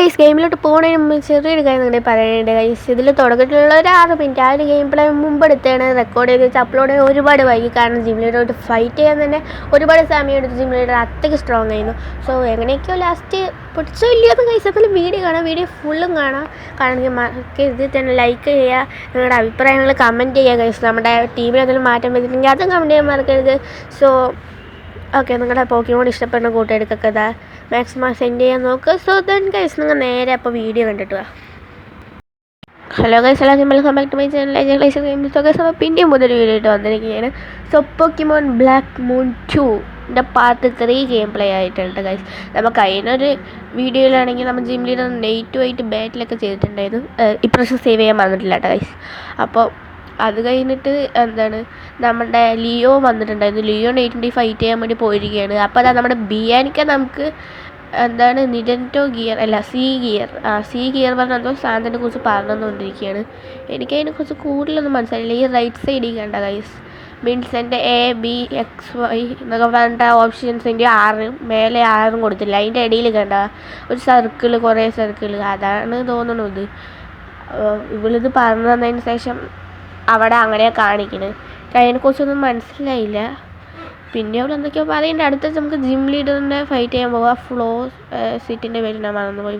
Guys ഗെയിമിലോട്ട് പോകുന്നതിന് മുമ്പ് ചെറിയൊരു കാര്യം നിങ്ങളുടെ പറയാനുണ്ട് ഗൈസ്. ഇതിൽ തുടക്കത്തിലുള്ള ഒരു 6 മിനിറ്റ് ആ ഒരു ഗെയിം പ്ലേ മുമ്പെടുത്താണ് റെക്കോർഡ് ചെയ്ത് വെച്ച് അപ്ലോഡ് ചെയ്ത് ഒരുപാട് വൈകി. കാരണം ജിം ലീഡറായിട്ട് ഫൈറ്റ് ചെയ്യാൻ തന്നെ ഒരുപാട് സമയം എടുത്ത് ജിം ലീഡർ അത്രയ്ക്ക് സ്ട്രോങ് ആയിരുന്നു. സോ എങ്ങനെയൊക്കെയോ ലാസ്റ്റ് പിടിച്ചോ ഇല്ലയെന്ന് ഗൈസ് എന്തായാലും വീഡിയോ കാണാം, വീഡിയോ ഫുള്ളും കാണാം. കാരണം ഇതിൽ തന്നെ ലൈക്ക് ചെയ്യുക, നിങ്ങളുടെ അഭിപ്രായങ്ങൾ കമൻറ്റ് ചെയ്യുക ഗൈസ്. നമ്മുടെ ടീമിൽ എന്തെങ്കിലും മാറ്റം വരുന്നുണ്ടെങ്കിൽ അതും കമൻറ്റ് ചെയ്യാൻ മറക്കരുത്. സോ ഓക്കെ, നിങ്ങളുടെ പോക്കിമോൺ ഇഷ്ടപ്പെടുന്ന കൂട്ടുകാർക്കൊക്കെ ഇതാ മാക്സിമം സെൻഡ് ചെയ്യാൻ നോക്കുക. സോ ദെൻ ഗൈസ് നിങ്ങൾ നേരെ അപ്പോൾ വീഡിയോ കണ്ടിട്ട് വാ. ഹലോ ഗൈസ്, എല്ലാവർക്കും welcome back to my channel guys. അപ്പോൾ പിന്നെയും മുതൽ വീഡിയോ ആയിട്ട് വന്നിരിക്കുകയാണ്. So Pokemon black moon 2 part 3 game play ആയിട്ടുണ്ട് ഗൈസ്. നമുക്ക് അതിനൊരു വീഡിയോയിലാണെങ്കിൽ നമ്മൾ ജിം ലീഡർ നെയ്റ്റുമായിട്ട് ബാറ്റിലൊക്കെ ചെയ്തിട്ടുണ്ടായിരുന്നു. ഇപ്രാവശ്യം സേവ് ചെയ്യാൻ വന്നിട്ടില്ല കേട്ടോ ഗൈസ്. അപ്പോൾ അത് കഴിഞ്ഞിട്ട് നമ്മുടെ ലിയോ വന്നിട്ടുണ്ടായിരുന്നു. ലിയോ നെയ്റ്റിൻ്റെ ഫൈറ്റ് ചെയ്യാൻ വേണ്ടി പോയിരിക്കുകയാണ്. അപ്പോൾ അതാ നമ്മുടെ ബിയാനിക്ക നമുക്ക് നിഡൻറ്റോ ഗിയർ അല്ല സി ഗിയർ പറഞ്ഞെന്തോ സാധനത്തിനെ കുറിച്ച് പറഞ്ഞുകൊണ്ടിരിക്കുകയാണ്. എനിക്കതിനെക്കുറിച്ച് കൂടുതലൊന്നും മനസ്സിലായില്ല. ഈ റൈറ്റ് സൈഡിൽ കണ്ട ഗൈസ് മീൻസ് എൻ്റെ ABXY എന്നൊക്കെ പറഞ്ഞിട്ട് ഓപ്ഷൻസിൻ്റെ 6 മേലെ 6 കൊടുത്തില്ല. അതിൻ്റെ ഇടയിൽ കണ്ട ഒരു സർക്കിൾ, കുറേ സർക്കിൾ, അതാണ് തോന്നുന്നത്. ഇവളിത് പറഞ്ഞു തന്നതിന് ശേഷം അവിടെ അങ്ങനെ കാണിക്കുന്നത്. അതിനെക്കുറിച്ചൊന്നും മനസ്സിലായില്ല. പിന്നെ അവിടെ എന്തൊക്കെയോ പറയുന്നുണ്ട്. അടുത്ത നമുക്ക് ജിം ലീഡറിൻ്റെ ഫൈറ്റ് ചെയ്യാൻ പോവുക. ഫ്ലോ സീറ്റിൻ്റെ പേര് ഞാൻ മറന്നു പോയി,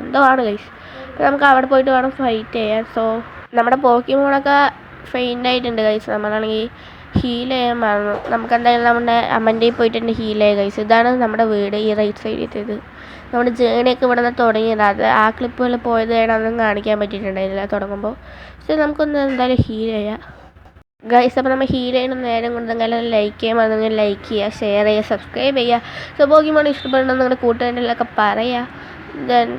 എന്തോ ആണ് ഗൈസ്. അപ്പോൾ നമുക്ക് അവിടെ പോയിട്ട് വേണം ഫൈറ്റ് ചെയ്യാൻ. സോ നമ്മുടെ പോക്കിമോണൊക്കെ ഫെയിൻ്റ് ആയിട്ടുണ്ട് ഗൈസ്. നമ്മളാണെങ്കിൽ ഹീൽ ചെയ്യാൻ മറന്നു. നമുക്ക് എന്തായാലും നമ്മുടെ അമ്മൻ്റെ പോയിട്ട് ഹീൽ ചെയ്യുക ഗൈസ്. ഇതാണ് നമ്മുടെ വീട്, ഈ റൈറ്റ് സൈഡിൽ. നമ്മുടെ ജേണിയൊക്കെ ഇവിടെ നിന്ന് തുടങ്ങിയത്. അത് ആ ക്ലിപ്പുകൾ പോയത് അതൊന്നും കാണിക്കാൻ പറ്റിയിട്ടുണ്ടായിരുന്നില്ല തുടങ്ങുമ്പോൾ. പക്ഷേ നമുക്കൊന്ന് എന്തായാലും ഹീൽ ചെയ്യാം ഗൈസ്. അപ്പോൾ നമ്മൾ ഹീൽ ചെയ്യുന്ന നേരം കൊണ്ട് എന്തായാലും ലൈക്ക് ചെയ്യാൻ പറഞ്ഞാൽ ലൈക്ക് ചെയ്യുക, ഷെയർ ചെയ്യുക, സബ്സ്ക്രൈബ് ചെയ്യുക. സോ പോക്കിമോൺ ഇഷ്ടപ്പെടണമെന്ന് നിങ്ങളുടെ കൂട്ടുകാരിലൊക്കെ പറയുക. ദെൻ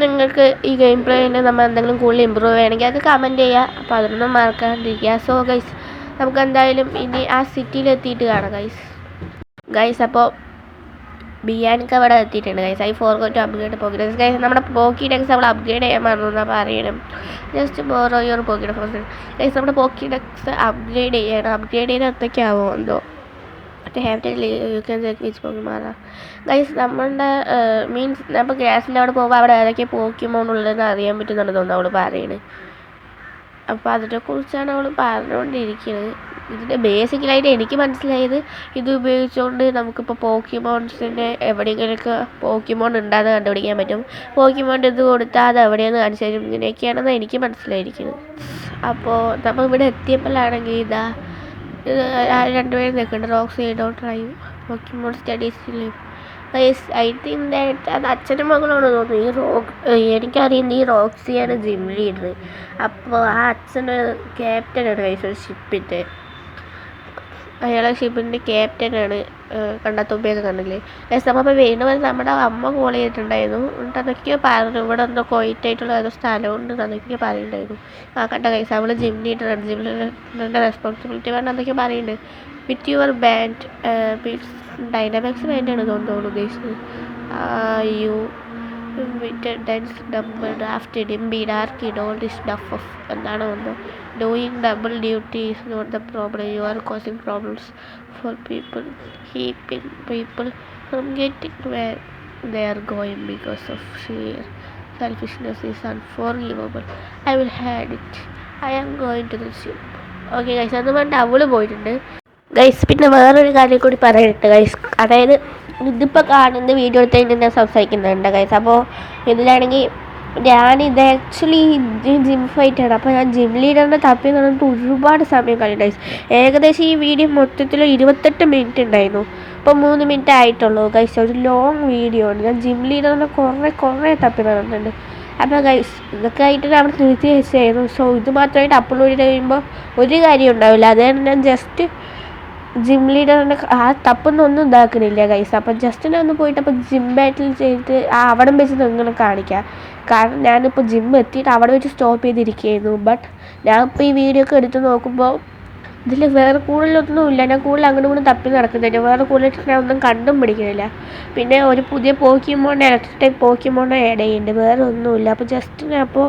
നിങ്ങൾക്ക് ഈ ഗെയിം പ്ലേയിൽ നമ്മൾ എന്തെങ്കിലും കൂടുതൽ ഇമ്പ്രൂവ് ചെയ്യണമെങ്കിൽ അത് കമൻറ്റ് ചെയ്യുക. അപ്പോൾ അതൊന്നും മറക്കാണ്ടിരിക്കുക. സോ ഗൈസ് നമുക്ക് എന്തായാലും ഇനി ആ സിറ്റിയിലെത്തിയിട്ട് കാണാം ഗൈസ്. അപ്പോൾ ബിയാനിക്ക അവിടെ എത്തിയിട്ടുണ്ട് guys. I forgot to upgrade Pokedex guys. നമ്മുടെ പോക്കിഡെക്സ് നമ്മൾ അപ്ഗ്രേഡ് ചെയ്യാൻ മറന്നു എന്നാണ് പറയണം. Just borrow your Pokedex guys. നമ്മുടെ പോക്കിഡെക്സ് അപ്ഗ്രേഡ് ചെയ്യണം. അപ്ഗ്രേഡ് ചെയ്ത് എന്തൊക്കെയാവോ എന്തോ ഗൈസ്. നമ്മളുടെ മീൻസ് നമ്മൾ ഗ്യാസിൻ്റെ അവിടെ പോകുമ്പോൾ അവിടെ ഏതൊക്കെ പോക്കിമോൺ ഉള്ളതെന്ന് അറിയാൻ പറ്റുന്നുണ്ടെന്ന് തോന്നുന്നു അവൾ പറയണത്. അപ്പോൾ അതിനെക്കുറിച്ചാണ് അവൾ പറഞ്ഞുകൊണ്ടിരിക്കുന്നത്. ഇതിൻ്റെ ബേസിക്കലായിട്ട് എനിക്ക് മനസ്സിലായത് ഇത് ഉപയോഗിച്ചുകൊണ്ട് നമുക്കിപ്പോൾ പോക്കിമോൺസിൻ്റെ എവിടെയെങ്കിലുമൊക്കെ പോക്കിമോൺ ഉണ്ടാകുന്ന കണ്ടുപിടിക്കാൻ പറ്റും. പോക്കിമോൺ ഇത് കൊടുത്താൽ അത് എവിടെയെന്ന് കാണിച്ചു തരും. ഇങ്ങനെയൊക്കെയാണെന്ന് എനിക്ക് മനസ്സിലായിരിക്കുന്നത്. അപ്പോൾ നമ്മൾ ഇവിടെ എത്തിയപ്പോഴാണെങ്കിൽ ഇതാ രണ്ടുപേരും നിൽക്കുന്നുണ്ട്. റോക്സി ഡോണ്ട് ഡ്രൈവ് പോക്കിമോൺ സ്റ്റഡീസിൽ ഐ തിങ്ക് ദാറ്റ് അത് അച്ഛനും മകളാണ് തോന്നുന്നു. എനിക്കറിയുന്നത് ഈ റോക്സിയാണ് ജിം ലീഡർ. അപ്പോൾ ആ അച്ഛൻ്റെ ക്യാപ്റ്റനാണ് ഗൈസ് ഒരു ഷിപ്പിൻ്റെ. അയാളെ ഷിപ്പിൻ്റെ ക്യാപ്റ്റനാണ്. കണ്ടെത്തുമ്പോഴൊക്കെ കണ്ടില്ലേ ഗൈസ്. അപ്പോൾ വീണ്ടും നമ്മുടെ അമ്മ കോൾ ചെയ്തിട്ടുണ്ടായിരുന്നു. എന്നിട്ട് അതൊക്കെയോ പറഞ്ഞു ഇവിടെ എന്തോ ക്വയറ്റായിട്ടുള്ള ഏതോ സ്ഥലമുണ്ട് അതൊക്കെ പറയുന്നുണ്ടായിരുന്നു. കണ്ട ഗൈസ് അവൾ ജിം ലീഡറാണ്. ജിം ലീഡറിൻ്റെ റെസ്പോൺസിബിലിറ്റി പറഞ്ഞാൽ എന്തൊക്കെയോ പറയുന്നുണ്ട്. വിത്ത് യുവർ ബാൻഡ് ഡൈനാമിക്സ് ബാൻഡാണ് തോന്നുന്നു ഉദ്ദേശിച്ചത്. യു ഡെൻസ് ഡബിൾ ആഫ്റ്റർ ഡിംബീഡ് ആർക്കിഡ് ഓൾ ദിസ് ഡഫ് ഓഫ് എന്താണ് ഒന്ന് doing double duty is not the problem. You are causing problems for people keeping people from getting where they are going because of sheer selfishness is unforgivable. I will hide it. I am going to the ship. Okay guys, അത് വേണ്ട അവള് പോയിട്ടുണ്ട് guys. പിന്നെ വേറൊരു കാര്യം കൂടി പറയട്ടെ guys. അതായത് ഇതിപ്പോൾ കാണുന്ന വീഡിയോ എടുത്തതിന് ഞാൻ സംസാരിക്കുന്നുണ്ട് ഗൈസ്. അപ്പോൾ ഇതിലാണെങ്കിൽ ഞാനിത് ആക്ച്വലി ജിം ഫൈറ്റാണ്. അപ്പോൾ ഞാൻ ജിം ലീഡറിനെ തപ്പി നടന്നിട്ട് ഒരുപാട് സമയം കഴിഞ്ഞു ഗൈസ്. ഏകദേശം ഈ വീഡിയോ മൊത്തത്തിൽ 28 മിനിറ്റ് ഉണ്ടായിരുന്നു. ഇപ്പോൾ 3 മിനിറ്റ് ആയിട്ടുള്ളൂ ഗൈസ്. ഒരു ലോങ് വീഡിയോ ആണ്. ഞാൻ ജിം ലീഡറിനെ കുറേ തപ്പി നടന്നിട്ടുണ്ട്. അപ്പോൾ ഗൈസ് ഇതൊക്കെ ആയിട്ട് ഞാൻ അവിടെ നിർത്തി വെച്ചായിരുന്നു. സോ ഇത് മാത്രമായിട്ട് അപ്ലോഡ് ചെയ്യുമ്പോൾ ഒരു കാര്യം ഉണ്ടാവില്ല. അതുകൊണ്ട് ഞാൻ ജസ്റ്റ് ജിം ലീഡറിൻ്റെ ആ തപ്പൊന്നും ഇതാക്കണില്ല ഗൈസ്. അപ്പം ജസ്റ്റ് ഞാൻ ഒന്ന് പോയിട്ട് അപ്പോൾ ജിം ബാറ്റിൽ ചെയ്തിട്ട് അവിടെ വെച്ച് നിങ്ങളെ കാണിക്കാം. കാരണം ഞാനിപ്പോൾ ജിം എത്തിയിട്ട് അവിടെ വെച്ച് സ്റ്റോപ്പ് ചെയ്തിരിക്കുകയായിരുന്നു. ബട്ട് ഞാൻ ഇപ്പോൾ ഈ വീഡിയോ ഒക്കെ എടുത്ത് നോക്കുമ്പോൾ ഇതിൽ വേറെ കൂടുതലൊന്നുമില്ല. ഞാൻ കൂടുതൽ അങ്ങോട്ടും ഇങ്ങോട്ടും തപ്പി നടക്കുന്നില്ല. വേറെ കൂടുതലായിട്ട് ഞാൻ ഒന്നും കണ്ടും പിടിക്കുന്നില്ല. പിന്നെ ഒരു പുതിയ പോക്കിമോൺ ഇലക്ട്രിക് ടൈപ്പ് പോക്കിമോൺ ആഡ് ചെയ്യുന്നുണ്ട്. വേറെ ഒന്നുമില്ല. അപ്പോൾ ജസ്റ്റ് ഞാൻ അപ്പോൾ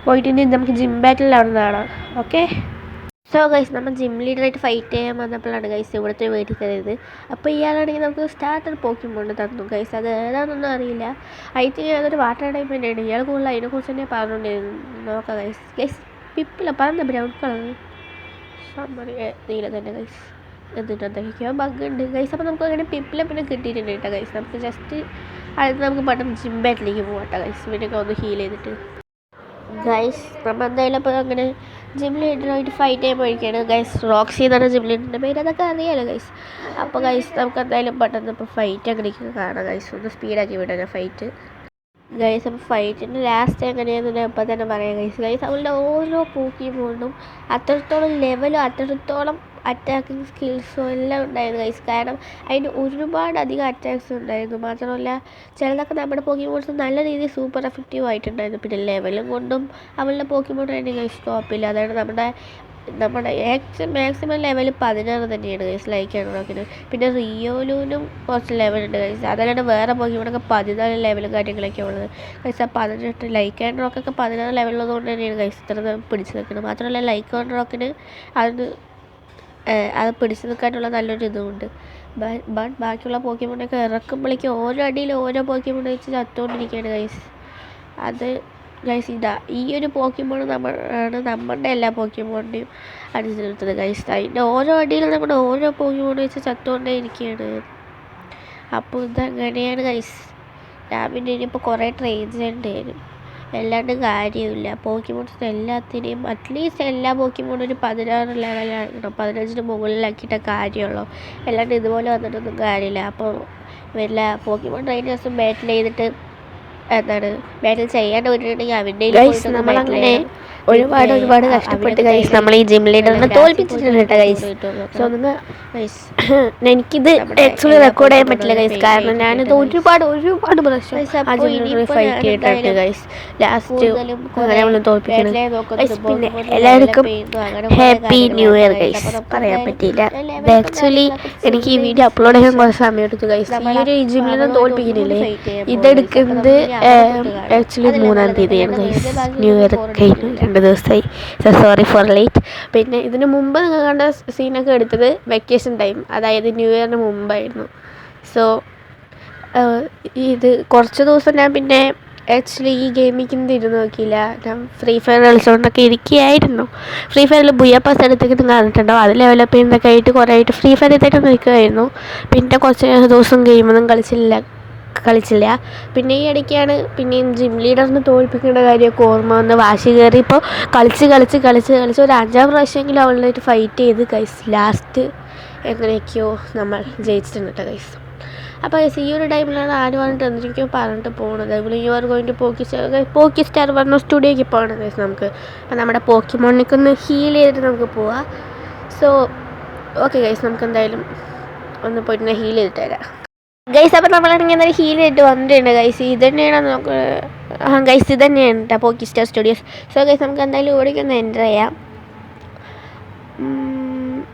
പോയിട്ട് നമുക്ക് ജിം ബാറ്റിൽ അവിടെ കാണാം. ഓക്കെ. സോ ഗൈസ് നമ്മൾ ജിം ലീഡറായിട്ട് ഫൈറ്റ് ചെയ്യാൻ വന്നപ്പോഴാണ് ഗൈസ് ഇവിടുത്തെ വീട്ടിൽ കയറിയത്. അപ്പോൾ ഇയാളാണെങ്കിൽ നമുക്ക് സ്റ്റാർട്ടർ പോക്കിമോണ്ട് തന്നു ഗൈസ്. അത് ഏതാണെന്നൊന്നും അറിയില്ല. ഐ തിങ്ക് അതൊരു വാട്ടർ ടൈപ്പ് തന്നെയാണ്. ഇയാൾ കൂടുതൽ അതിനെക്കുറിച്ച് തന്നെ പറഞ്ഞുകൊണ്ടിരുന്നു. നോക്കാം ഗൈസ്. ഗൈസ് പിപ്പില്ല പറഞ്ഞ ബ്രൗൺ കളർ സമ്മറി നീല തന്നെ ഗൈസ്. എന്നിട്ട് എന്തൊക്കെയോ ബഗ് ഉണ്ട് ഗൈസ്. അപ്പോൾ നമുക്ക് അങ്ങനെ പിപ്പിലെ പിന്നെ കിട്ടിയിട്ടുണ്ട് കേട്ടോ ഗൈസ്. നമുക്ക് ജസ്റ്റ് അടുത്ത് നമുക്ക് പെട്ടെന്ന് ജിം ബാറ്റിലേക്ക് പോകാം കേട്ടോ ഗൈസ്. ഇവനൊക്കെ ഒന്ന് ഹീൽ ചെയ്തിട്ട് ഗൈസ് നമ്മൾ എന്തായാലും അപ്പോൾ അങ്ങനെ ജിം ലീഡറുമായിട്ട് ഫൈറ്റ് ചെയ്യാൻ പോയിരിക്കുകയാണ് ഗൈസ്. റോക്സി എന്നാണ് ജിം ലീഡറിൻ്റെ പേര്, അതൊക്കെ അറിയാമല്ലോ ഗൈസ്. അപ്പോൾ ഗൈസ് നമുക്ക് എന്തായാലും പെട്ടെന്ന് ഇപ്പോൾ ഫൈറ്റ് അങ്ങനെയൊക്കെ കാണാം ഗൈസ്. ഒന്ന് സ്പീഡാക്കി വിടാം ഫൈറ്റ് ഗൈസ്. അപ്പോൾ ഫൈറ്റിൻ്റെ ലാസ്റ്റ് എങ്ങനെയാണെന്ന് ഇപ്പോൾ തന്നെ പറയാം ഗൈസ്. ഗൈസ് അവളുടെ ഓരോ പോക്കിമോണ്ടും അത്രത്തോളം ലെവലും അത്രത്തോളം അറ്റാക്കിങ് സ്കിൽസും എല്ലാം ഉണ്ടായിരുന്നു ഗൈസ്. കാരണം അതിന് ഒരുപാടധികം അറ്റാക്സ് ഉണ്ടായിരുന്നു. മാത്രമല്ല ചിലതൊക്കെ നമ്മുടെ പോക്കിമോൺസ് നല്ല രീതിയിൽ സൂപ്പർ എഫക്റ്റീവ് ആയിട്ടുണ്ടായിരുന്നു. പിന്നെ ലെവലും കൊണ്ടും അവളുടെ പോക്കിമോൺ തന്നെ ഗൈസ് ടോപ്പില്ല. അതാണ് നമ്മുടെ മാക്സിമം ലെവൽ 16 തന്നെയാണ് ഗൈസ് ലൈക്ക് ആൻഡ്രോക്കിന്. പിന്നെ റിയോലൂനും കുറച്ച് ലെവലുണ്ട് ഗൈസ്. അതല്ലാണ്ട് വേറെ പോക്കിമോണൊക്കെ 14 ലെവലും കാര്യങ്ങളൊക്കെ ഉള്ളത് ഗൈസ്. ആ 18 ലൈക്ക് ആൻഡ്രോക്കൊക്കെ 16 ലെവലുള്ളത് കൊണ്ട് തന്നെയാണ് ഗൈസ് ഇത്ര പിടിച്ച് നിൽക്കുന്നത്. മാത്രമല്ല ലൈക്ക് ആൻഡ്രോക്കിന് അത് പിടിച്ചു നിൽക്കാനുള്ള നല്ലൊരു ഇതുമുണ്ട്. ബട്ട് ബാക്കിയുള്ള പോക്കിമോണൊക്കെ ഇറക്കുമ്പോഴേക്കും ഓരോ അടിയിൽ ഓരോ പോക്കിമോൺ വെച്ച് ചത്തുകൊണ്ടിരിക്കുകയാണ് ഗൈസ്. അത് ഗൈസ് ഈ ഒരു പോക്കിമോൺ നമ്മളുടെ എല്ലാ പോക്കിമോണിനെയും അടിച്ചു നിർത്തുന്നത് ഗൈസ്. അതിൻ്റെ ഓരോ അടിയിലും നമ്മുടെ ഓരോ പോക്കിമോൺ വെച്ച് ചത്തുകൊണ്ടേ ഇരിക്കുകയാണ്. അപ്പോൾ ഇതങ്ങനെയാണ് ഗൈസ്. ഞാൻ പിന്നെ ഇനിയിപ്പോൾ കുറേ ട്രെയിൻ ചെയ്യേണ്ടി വരും. അല്ലാണ്ട് കാര്യമില്ല. പോക്കിമോൺസിന് എല്ലാത്തിനെയും അറ്റ്ലീസ്റ്റ് എല്ലാ പോക്കിമോണും ഒരു 16 ലെവലാക്കണം, 15 മുകളിലാക്കിയിട്ടേ കാര്യമുള്ളൂ. അല്ലാണ്ട് ഇതുപോലെ വന്നിട്ടൊന്നും കാര്യമില്ല. അപ്പോൾ വല്ല പോക്കിമോൺ ട്രെയിനേഴ്സും ബാറ്റിൽ ചെയ്തിട്ട് ബാറ്റിൽ ചെയ്യാണ്ട് വിട്ടിട്ടുണ്ടെങ്കിൽ അവൻ്റെ നമ്മളങ്ങനെ ഒരുപാട് കഷ്ടപ്പെട്ട് ഗൈസ് നമ്മൾ ഈ ജിം ലീഡറിനെ തോൽപ്പിച്ചിട്ടുണ്ട് കേട്ടോ ഗൈസ്. സോ നിങ്ങൾ എനിക്കിത് ആക്ച്വലി റെക്കോർഡ് ചെയ്യാൻ പറ്റില്ല ഗൈസ്. കാരണം ഞാനിത് ഒരുപാട് പ്രാവശ്യം ആ ജിം ലീഡറിനെ ഫൈറ്റ് ചെയ്തിട്ടുണ്ട് ഗൈസ്. ലാസ്റ്റ് നമ്മൾ തോൽപ്പിക്കണം ഗൈസ്. പിന്നെ എല്ലാവർക്കും ഹാപ്പി ന്യൂ ഇയർ ഗൈസ്. പറയാൻ പറ്റിയില്ല. ആക്ച്വലി എനിക്ക് ഈ വീഡിയോ അപ്ലോഡ് ചെയ്യാൻ കുറച്ച് സമയം എടുത്തു ഗൈസ്. ഈ ഒരു ജിം ലീഡറിനെ തോൽപ്പിക്കുന്നില്ലേ, ഇതെടുക്കുന്നത് ആക്ച്വലി 3-ാം തീയതിയാണ് ഗൈസ്. ന്യൂ ഇയർ കഴിഞ്ഞു 2 ദിവസമായി. Sorry for late. പിന്നെ ഇതിന് മുമ്പ് നിങ്ങൾ കണ്ട സീനൊക്കെ എടുത്തത് വെക്കേഷൻ ടൈം, അതായത് ന്യൂ ഇയറിന് മുമ്പായിരുന്നു. സോ ഇത് കുറച്ച് ദിവസം ഞാൻ പിന്നെ ആക്ച്വലി ഈ ഗെയിമിങ്ങിന് ഇരുന്ന് നോക്കിയില്ല. ഞാൻ ഫ്രീ ഫയർ കളിച്ചുകൊണ്ടൊക്കെ ഇരിക്കുകയായിരുന്നു. ഫ്രീ ഫയറിൽ ബുയപ്പാസ് എടുത്തിട്ട് കണ്ടിട്ടുണ്ടാവും. അത് ഡെവലപ്പ് ചെയ്യുന്നതൊക്കെ ആയിട്ട് കുറേ ആയിട്ട് ഫ്രീ ഫയർ എടുത്തിട്ട് നിൽക്കുമായിരുന്നു. പിന്നെ കുറച്ച് ദിവസം ഗെയിമൊന്നും കളിച്ചില്ല. പിന്നെ ഈ ഇടയ്ക്കാണ് പിന്നെയും ജിം ലീഡറിന് തോൽപ്പിക്കേണ്ട കാര്യമൊക്കെ ഓർമ്മ വന്ന് വാശി കയറി ഇപ്പോൾ കളിച്ച് ഒരു 5-ാം പ്രാവശ്യമെങ്കിലും അവളുമായിട്ട് ഫൈറ്റ് ചെയ്ത് ഗൈസ്. ലാസ്റ്റ് എങ്ങനെയൊക്കെയോ നമ്മൾ ജയിച്ചിട്ടുണ്ട് കേട്ടോ ഗൈസ്. അപ്പോൾ ഗൈസ് ഈ ഒരു ടൈമിലാണ് ആരുമായിട്ട് എന്തൊക്കെയോ പറഞ്ഞിട്ട് പോകുന്നത്. അതുപോലെ you are going to Pokestar പറഞ്ഞ സ്റ്റുഡിയോയ്ക്ക് പോകണം ഗൈസ് നമുക്ക്. അപ്പോൾ നമ്മുടെ പോക്കിമോണിലേക്ക് ഒന്ന് ഹീൽ ചെയ്തിട്ട് നമുക്ക് പോവാം. സോ ഓക്കെ ഗൈസ്, നമുക്ക് എന്തായാലും ഒന്ന് പോയിട്ട് ഹീൽ ചെയ്തിട്ട് വരാം ഗൈസ്. അപ്പോൾ നമ്മളാണെങ്കിൽ എന്തായാലും ഹീൽ ചെയ്തിട്ട് വന്നിട്ടുണ്ട് ഗൈസ്. ഇത് തന്നെയാണ് നമുക്ക് ഗൈസ് ഇത് തന്നെയാണ് കേട്ടോ പോക്കി സ്റ്റാർ സ്റ്റുഡിയോസ്. സോ ഗൈസ് നമുക്ക് എന്തായാലും ഇവിടേക്ക് ഒന്ന് എൻ്റർ ചെയ്യാം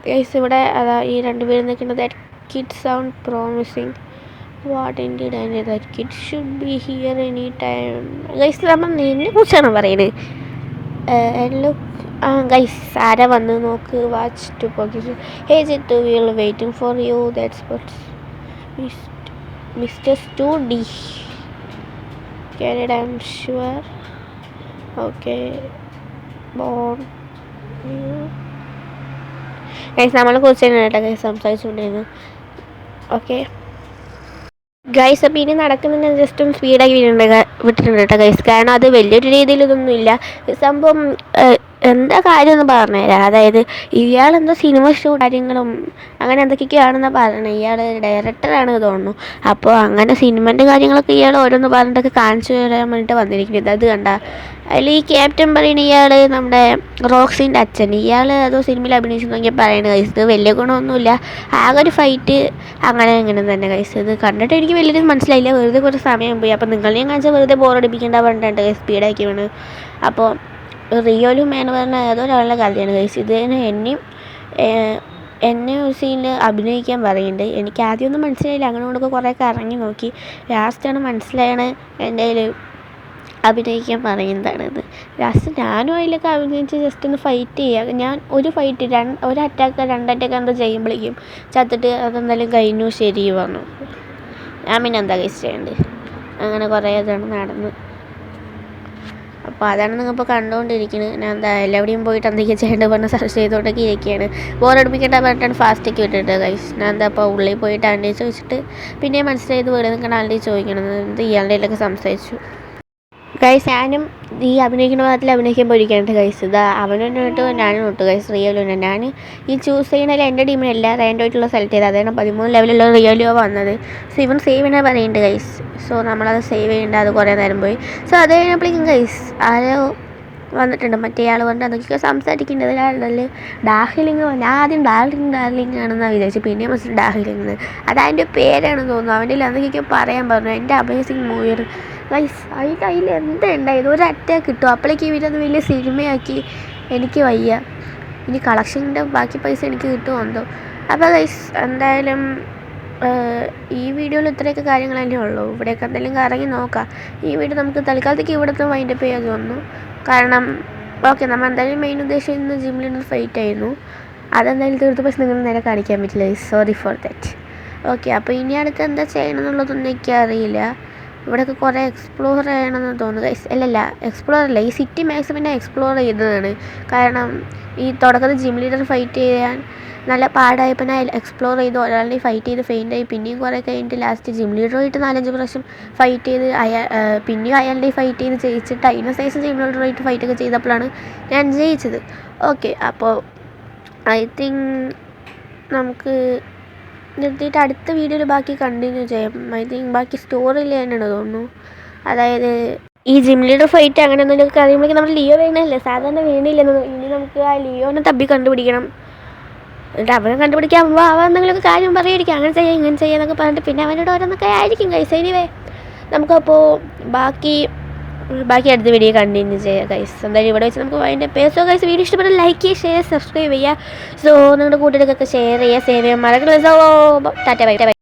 ഗൈസ്. ഇവിടെ അതാ ഈ 2 പേര് നിൽക്കുന്നത്. That kid sound promising. What indeed and that kid should be hear any time guys. നമ്മൾ നിന്നെ കുറിച്ചാണ് പറയുന്നത്. ഗൈസ് ആരാ വന്ന് നോക്ക്. Watch to poke. ഹേ ജിത്തു, we are waiting for you. That's Mr. Studi. Carried, I'm sure. Okay. Born. Guys നമ്മളെ കുറിച്ച് തന്നെയാണ് കേട്ടോ ഗൈസ് സംസാരിച്ചുകൊണ്ടിരുന്നു. Okay guys. അപ്പോൾ ഇനി നടക്കുന്നതിന് ജസ്റ്റ് ഒന്ന് സ്പീഡാക്കി വിട്ടിട്ടുണ്ട് കേട്ടോ ഗൈസ്. കാരണം അത് വലിയൊരു രീതിയിൽ ഇതൊന്നുമില്ല സംഭവം. എന്താ കാര്യമെന്ന് പറഞ്ഞുതരാം. അതായത് ഇയാളെന്തോ സിനിമ ഷൂട്ട് കാര്യങ്ങളും അങ്ങനെ എന്തൊക്കെയാണെന്നാണ് പറയുന്നത്. ഇയാൾ ഡയറക്ടറാണ് തോന്നുന്നു. അപ്പോൾ അങ്ങനെ സിനിമൻ്റെ കാര്യങ്ങളൊക്കെ ഇയാൾ ഓരോന്ന് പറഞ്ഞിട്ടൊക്കെ കാണിച്ചു തരാൻ വേണ്ടിയിട്ട് വന്നിരിക്കുന്നത്. അത് കണ്ട അതിൽ ഈ ക്യാപ്റ്റൻ പറയുന്ന ഇയാൾ നമ്മുടെ റോക്സിൻ്റെ അച്ഛൻ. ഇയാൾ അതോ സിനിമയിൽ അഭിനയിച്ചു നോക്കിയാൽ പറയുന്നത് ഗൈസ്. ഇത് വലിയ ഗുണമൊന്നുമില്ല, ആകെ ഒരു ഫൈറ്റ് അങ്ങനെ തന്നെ ഗൈസ്. ഇത് കണ്ടിട്ട് എനിക്ക് വലിയൊരു മനസ്സിലായില്ല. വെറുതെ കുറച്ച് സമയം പോയി. അപ്പോൾ നിങ്ങളെയും കാണിച്ചാൽ വെറുതെ ബോറടിപ്പിക്കേണ്ട പറഞ്ഞിട്ടുണ്ട് ഗൈസ്. സ്പീഡാക്കി വേണം. അപ്പോൾ റിയോലും എന്ന് പറഞ്ഞാൽ ഏതൊരാളുടെ കഥയാണ് ഗൈസ്. ഇതിന് എന്നെ ഒരു സീനിൽ അഭിനയിക്കാൻ പറയുന്നുണ്ട്. എനിക്ക് ആദ്യമൊന്നും മനസ്സിലായില്ല. അങ്ങനെ കൊണ്ടൊക്കെ കുറേയൊക്കെ ഇറങ്ങി നോക്കി. ലാസ്റ്റാണ് മനസ്സിലായാണ് എൻ്റെ കയ്യിൽ അഭിനയിക്കാൻ പറയുന്നതാണിത്. ലാസ്റ്റ് ഞാനും അതിലൊക്കെ അഭിനയിച്ച് ജസ്റ്റ് ഒന്ന് ഫൈറ്റ് ചെയ്യുക. ഞാൻ ഒരു ഫൈറ്റ് ഒരു അറ്റാക്ക് 2 അറ്റാക്ക് എന്തോ ചെയ്യുമ്പോഴേക്കും ചത്തിട്ട് അതെന്തായാലും കഴിഞ്ഞു ശരി പറഞ്ഞു. ഞാൻ പിന്നെ എന്താ കേസ് ചെയ്യേണ്ടത്. അങ്ങനെ കുറേ ഇതാണ് നടന്ന്. അപ്പോൾ അതാണ് നിങ്ങളിപ്പോൾ കണ്ടുകൊണ്ടിരിക്കുന്നത്. ഞാൻ എന്താ എല്ലാവിടെയും പോയിട്ട് എന്തൊക്കെയാണ് ചെയ്യേണ്ടത് പറഞ്ഞ് സെർച്ച് ചെയ്തുകൊണ്ടൊക്കെ ഇരിക്കുകയാണ്. ബോറടിപ്പിക്കേണ്ട പറഞ്ഞിട്ടാണ് ഫാസ്റ്റൊക്കെ വിട്ടിട്ട് ഗൈസ്. ഞാൻ എന്താ അപ്പോൾ ഉള്ളിൽ പോയിട്ട് ആൻറ്റി ചോദിച്ചിട്ട് പിന്നെ മനസ്സിലായത് വീട് നിൽക്കുന്ന ആൻറ്റി ചോദിക്കണത് എന്ത് ഇയാളുടെയിലൊക്കെ സംസാരിച്ചു. ഗൈസ് ഞാനും ഈ അഭിനയിക്കുന്ന ഭാഗത്തിൽ അഭിനയിക്കുമ്പോൾ ഇരിക്കാനായിട്ട് ഗൈസ് ഇതാ അവനും ഇട്ടു ഞാനും ഇട്ടു ഗൈസ് റിയലുണ്ട്. ഞാൻ ഈ ചൂസ് ചെയ്യണതിൽ എൻ്റെ ടീമിനെല്ലാം റാൻഡായിട്ടുള്ള സെലക്ട് ചെയ്ത് അതാണ് 13 ലെവലുള്ള റിയലോ വന്നത്. സോ ഇവൻ സേവ് ചെയ്യണ പറയുന്നുണ്ട് ഗൈസ്. സോ നമ്മളത് സേവ് ചെയ്യേണ്ട അത് കുറേ നേരം പോയി. സോ അത് കഴിഞ്ഞപ്പോഴേക്കും ഗൈസ് ആരോ വന്നിട്ടുണ്ട്. മറ്റേ ആൾ വന്നിട്ട് അതൊക്കെ സംസാരിക്കേണ്ടത് ഒരാളുടെ ഡാർലിംഗ്. ഞാൻ ആദ്യം ഡാർലിംഗ് ആണെന്നാണ് വിചാരിച്ചു. പിന്നെ മനസ്സിൽ ഡാർലിംഗ് അത് അതിൻ്റെ പേരാണെന്ന് തോന്നുന്നു. അവൻ്റെ എന്തൊക്കെയൊക്കെ പറയാൻ പറഞ്ഞു. എൻ്റെ അമേസിങ് മൂവി ഗൈസ് അതിൽ എന്തുണ്ടായത് ഒരു അറ്റാക്ക് കിട്ടും അപ്പോഴേക്ക് ഇവരത് വലിയ സിനിമയാക്കി. എനിക്ക് വയ്യ. ഇനി കളക്ഷൻ്റെ ബാക്കി പൈസ എനിക്ക് കിട്ടുമോ എന്തോ. അപ്പോൾ ഗൈസ് എന്തായാലും ഈ വീഡിയോയിൽ ഇത്രയൊക്കെ കാര്യങ്ങൾ തന്നെ ഉള്ളൂ. ഇവിടെയൊക്കെ എന്തെങ്കിലും കറങ്ങി നോക്കാം. ഈ വീഡിയോ നമുക്ക് തൽക്കാലത്തേക്ക് ഇവിടുത്തെ വൈൻഡപ്പ് ചെയ്യാൻ തോന്നുന്നു. കാരണം ഓക്കെ നമ്മൾ എന്തായാലും മെയിൻ ഉദ്ദേശം ഇന്ന് ജിമ്മിൽ ഫൈറ്റ് ആയിരുന്നു. അതെന്തായാലും തീർത്ത് പക്ഷെ നിങ്ങൾ നേരെ കാണിക്കാൻ പറ്റില്ല. Sorry for that. ഓക്കെ അപ്പോൾ ഇനി അടുത്ത് എന്താ ചെയ്യണം എന്നുള്ളതൊന്നും എനിക്കറിയില്ല. ഇവിടെയൊക്കെ കുറേ എക്സ്പ്ലോർ ചെയ്യണമെന്ന് തോന്നുന്നു ഗൈസ്. അല്ലല്ല എക്സ്പ്ലോർ അല്ല, ഈ സിറ്റി മാക്സിമം എക്സ്പ്ലോർ ചെയ്തതാണ്. കാരണം ഈ തുടക്കത്തിൽ ജിം ലീഡർ ഫൈറ്റ് ചെയ്യാൻ നല്ല പാടായപ്പോൾ ഞാൻ എക്സ്പ്ലോർ ചെയ്ത് ഒരാളുടെ ഫൈറ്റ് ചെയ്ത് ഫെയിൻ്റായി. പിന്നെയും കുറേ കഴിഞ്ഞിട്ട് ലാസ്റ്റ് ജിം ലീഡറുമായിട്ട് 4-5 പ്രാവശ്യം ഫൈറ്റ് ചെയ്ത് പിന്നെയും അയാളുടെ ഫൈറ്റ് ചെയ്ത് ജയിച്ചിട്ട് അതിന് ശേഷം ജിം ലീഡറുമായിട്ട് ഫൈറ്റൊക്കെ ചെയ്തപ്പോഴാണ് ഞാൻ ജയിച്ചത്. ഓക്കെ അപ്പോൾ ഐ തിങ്ക് നമുക്ക് നിർത്തിയിട്ട് അടുത്ത വീഡിയോയിൽ ബാക്കി കണ്ടിന്യൂ ചെയ്യാം. ഐ തിങ്ക് ബാക്കി സ്റ്റോറിയിൽ തന്നെയാണ് തോന്നുന്നു. അതായത് ഈ ജിം ലീഡർ ഫൈറ്റ് അങ്ങനെ എന്തെങ്കിലുമൊക്കെ അറിയുമ്പോഴേക്കും നമ്മൾ ലിയോ വീണല്ലേ, സാധാരണ വീണില്ലെന്ന്. ഇനി നമുക്ക് ആ ലിയോനെ തപ്പി കണ്ടുപിടിക്കണം. എന്നിട്ട് അവനെ കണ്ടുപിടിക്കാകുമ്പോൾ അവൻ എന്തെങ്കിലുമൊക്കെ കാര്യം പറയുമായിരിക്കും. അങ്ങനെ ചെയ്യാം ഇങ്ങനെ ചെയ്യാന്നൊക്കെ പറഞ്ഞിട്ട് പിന്നെ അവനോട് ഓരോന്നൊക്കെ ആയിരിക്കും ഗൈസ്. എനിവേ നമുക്കപ്പോൾ ബാക്കി അടുത്ത വീഡിയോ കണ്ടിന്യൂ ചെയ്യാം ഗൈസ്. എന്തായാലും ഇവിടെ വെച്ച് നമുക്ക് അതിൻ്റെ പേസോ ഗൈസ്. വീഡിയോ ഇഷ്ടപ്പെട്ട ലൈക്ക് ചെയ്യുക, ഷെയർ, സബ്സ്ക്രൈബ് ചെയ്യുക. സോ നിങ്ങളുടെ കൂട്ടുകാർക്കൊക്കെ ഷെയർ ചെയ്യുക, സേവ് ചെയ്യാൻ മറക്കരുത്. So Tata by.